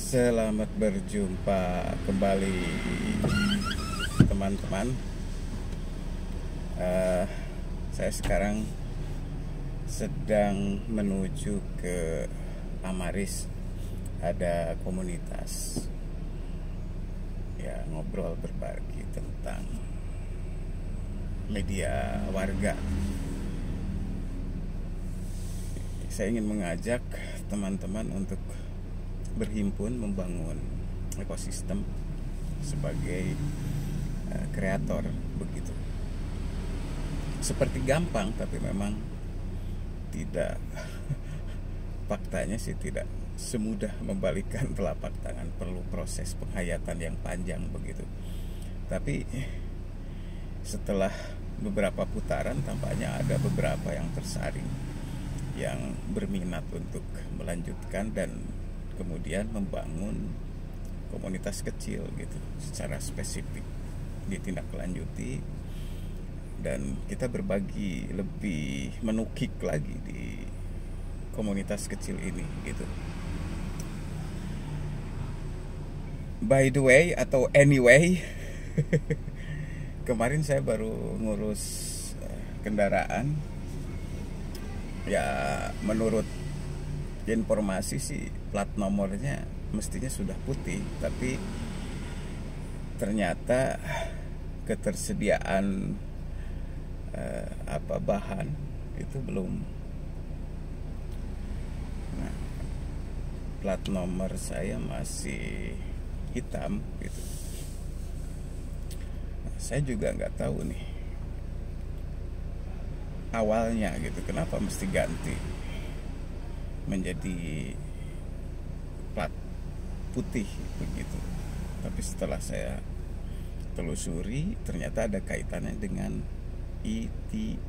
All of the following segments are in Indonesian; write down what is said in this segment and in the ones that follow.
Selamat berjumpa kembali teman-teman. Saya sekarang sedang menuju ke Amaris. Ada komunitas ya, ngobrol berbagi tentang media warga. Saya ingin mengajak teman-teman untuk berhimpun membangun ekosistem sebagai kreator begitu. Seperti gampang, tapi memang tidak faktanya sih tidak semudah membalikkan telapak tangan, perlu proses penghayatan yang panjang begitu. Tapi setelah beberapa putaran tampaknya ada beberapa yang tersaring, yang berminat untuk melanjutkan dan kemudian membangun komunitas kecil gitu secara spesifik, ditindaklanjuti, dan kita berbagi lebih menukik lagi di komunitas kecil ini gitu. By the way atau anyway, kemarin saya baru ngurus kendaraan. Ya, menurut informasi sih plat nomornya mestinya sudah putih, tapi ternyata ketersediaan bahan itu belum. Nah, plat nomor saya masih hitam gitu. Nah, saya juga nggak tahu nih awalnya gitu, kenapa mesti ganti menjadi plat putih begitu. Tapi setelah saya telusuri, ternyata ada kaitannya dengan ETLI,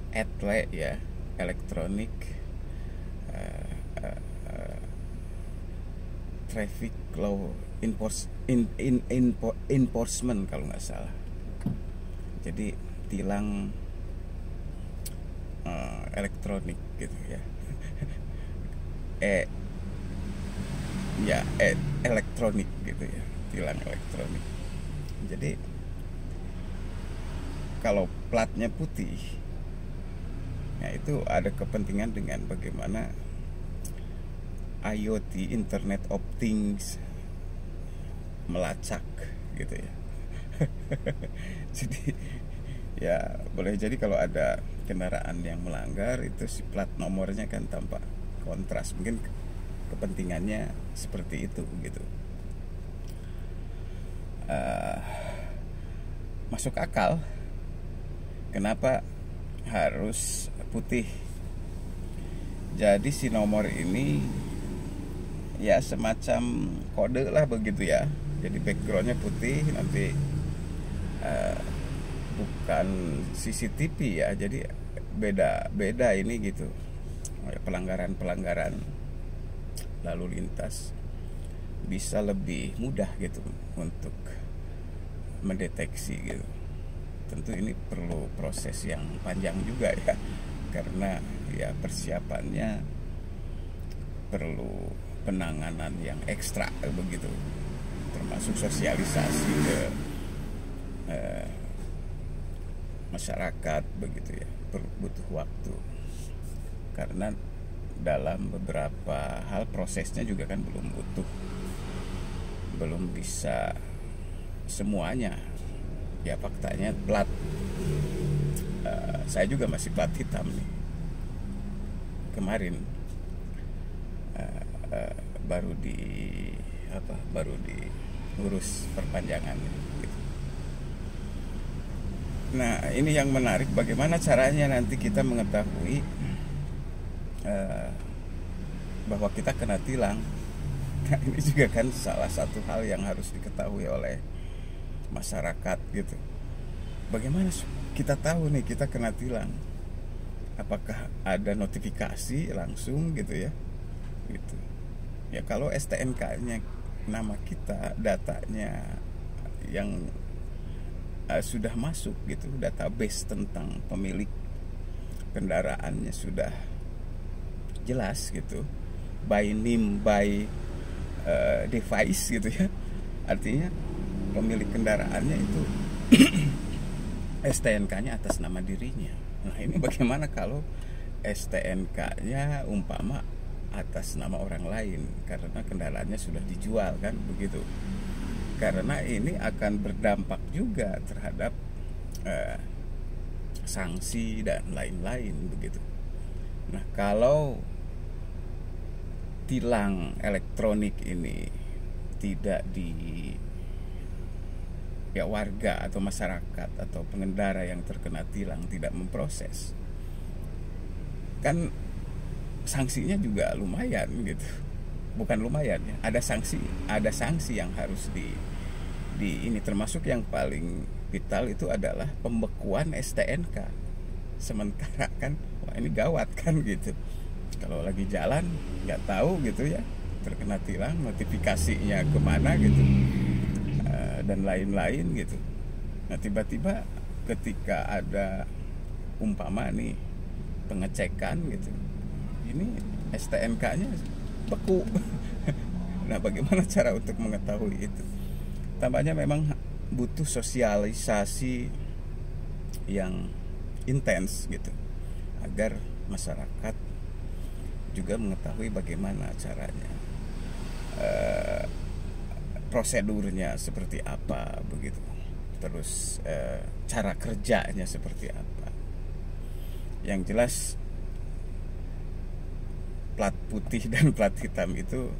ETLE ya, Electronic Traffic Law Enforcement kalau nggak salah. Jadi tilang elektronik gitu ya. Elektronik gitu ya, tilang elektronik. Jadi kalau platnya putih, ya itu ada kepentingan dengan bagaimana IoT, Internet of Things, melacak gitu ya. Jadi ya boleh jadi kalau ada kendaraan yang melanggar, itu si plat nomornya kan tampak kontras. Mungkin kepentingannya seperti itu gitu. Masuk akal kenapa harus putih. Jadi si nomor ini ya semacam kode lah begitu ya. Jadi backgroundnya putih, nanti bukan CCTV ya, jadi beda ini gitu. Pelanggaran lalu lintas bisa lebih mudah gitu untuk mendeteksi gitu. Tentu ini perlu proses yang panjang juga ya, karena ya persiapannya perlu penanganan yang ekstra begitu, termasuk sosialisasi ke masyarakat begitu ya, butuh waktu. Karena dalam beberapa hal prosesnya juga kan belum utuh, belum bisa semuanya. Ya faktanya plat saya juga masih plat hitam nih. Kemarin baru diurus perpanjangannya gitu. Nah, ini yang menarik, bagaimana caranya nanti kita mengetahui bahwa kita kena tilang. Nah, ini juga kan salah satu hal yang harus diketahui oleh masyarakat gitu. Bagaimana kita tahu nih kita kena tilang? Apakah ada notifikasi langsung gitu ya? Gitu. Ya kalau STNK-nya nama kita, datanya yang sudah masuk gitu, database tentang pemilik kendaraannya sudah jelas gitu, by name by device gitu ya. Artinya pemilik kendaraannya itu STNK-nya atas nama dirinya. Nah ini bagaimana kalau STNK-nya umpama atas nama orang lain karena kendaraannya sudah dijual kan begitu. Karena ini akan berdampak juga terhadap sanksi dan lain-lain begitu. Nah kalau tilang elektronik ini tidak warga atau masyarakat atau pengendara yang terkena tilang tidak memproses, kan sanksinya juga lumayan gitu. Bukan lumayan ya, ada sanksi yang harus di ini, termasuk yang paling vital itu adalah pembekuan STNK. Sementara kan wah ini gawat kan gitu. Kalau lagi jalan nggak tahu gitu ya, terkena tilang, notifikasinya kemana gitu, dan lain-lain gitu. Nah tiba-tiba ketika ada umpama nih pengecekan gitu, ini STNK-nya beku. Nah bagaimana cara untuk mengetahui itu? Tampaknya memang butuh sosialisasi yang intens gitu, agar masyarakat juga mengetahui bagaimana caranya, prosedurnya seperti apa begitu, terus cara kerjanya seperti apa. Yang jelas plat putih dan plat hitam itu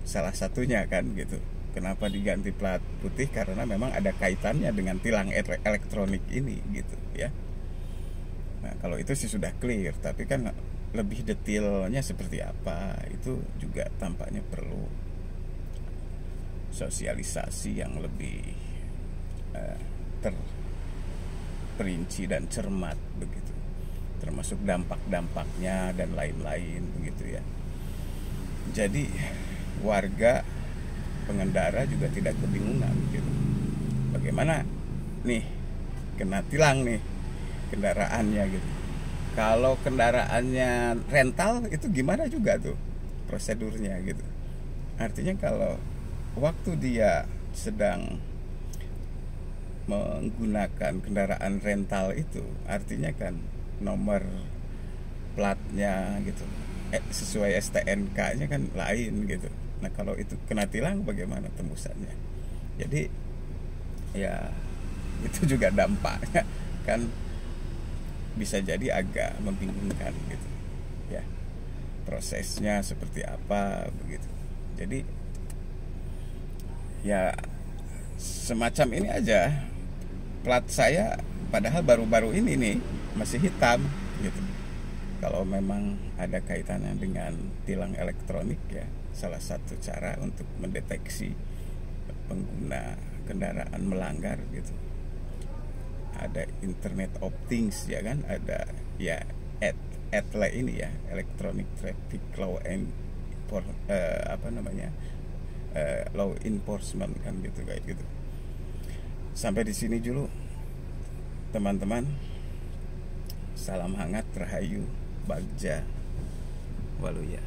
salah satunya kan gitu. Kenapa diganti plat putih? Karena memang ada kaitannya dengan tilang elektronik ini gitu ya. Nah kalau itu sih sudah clear, tapi kan lebih detailnya seperti apa itu juga tampaknya perlu sosialisasi yang lebih terperinci dan cermat begitu, termasuk dampak-dampaknya dan lain-lain begitu ya. Jadi warga pengendara juga tidak kebingungan gitu. Bagaimana nih kena tilang nih kendaraannya gitu. Kalau kendaraannya rental itu gimana juga tuh prosedurnya gitu. Artinya kalau waktu dia sedang menggunakan kendaraan rental itu, artinya kan nomor platnya gitu sesuai STNK-nya kan lain gitu. Nah kalau itu kena tilang bagaimana tembusannya? Jadi ya itu juga dampaknya kan bisa jadi agak membingungkan gitu ya, prosesnya seperti apa begitu. Jadi ya semacam ini aja, plat saya padahal baru-baru ini nih masih hitam gitu. Kalau memang ada kaitannya dengan tilang elektronik ya, salah satu cara untuk mendeteksi pengguna kendaraan melanggar gitu. Ada Internet of Things ya kan, ada ya ETLA ini ya, Electronic Traffic Law and Law Enforcement kan gitu kayak gitu. Sampai di sini dulu teman-teman. Salam hangat, Rahayu, Bagja, Waluya.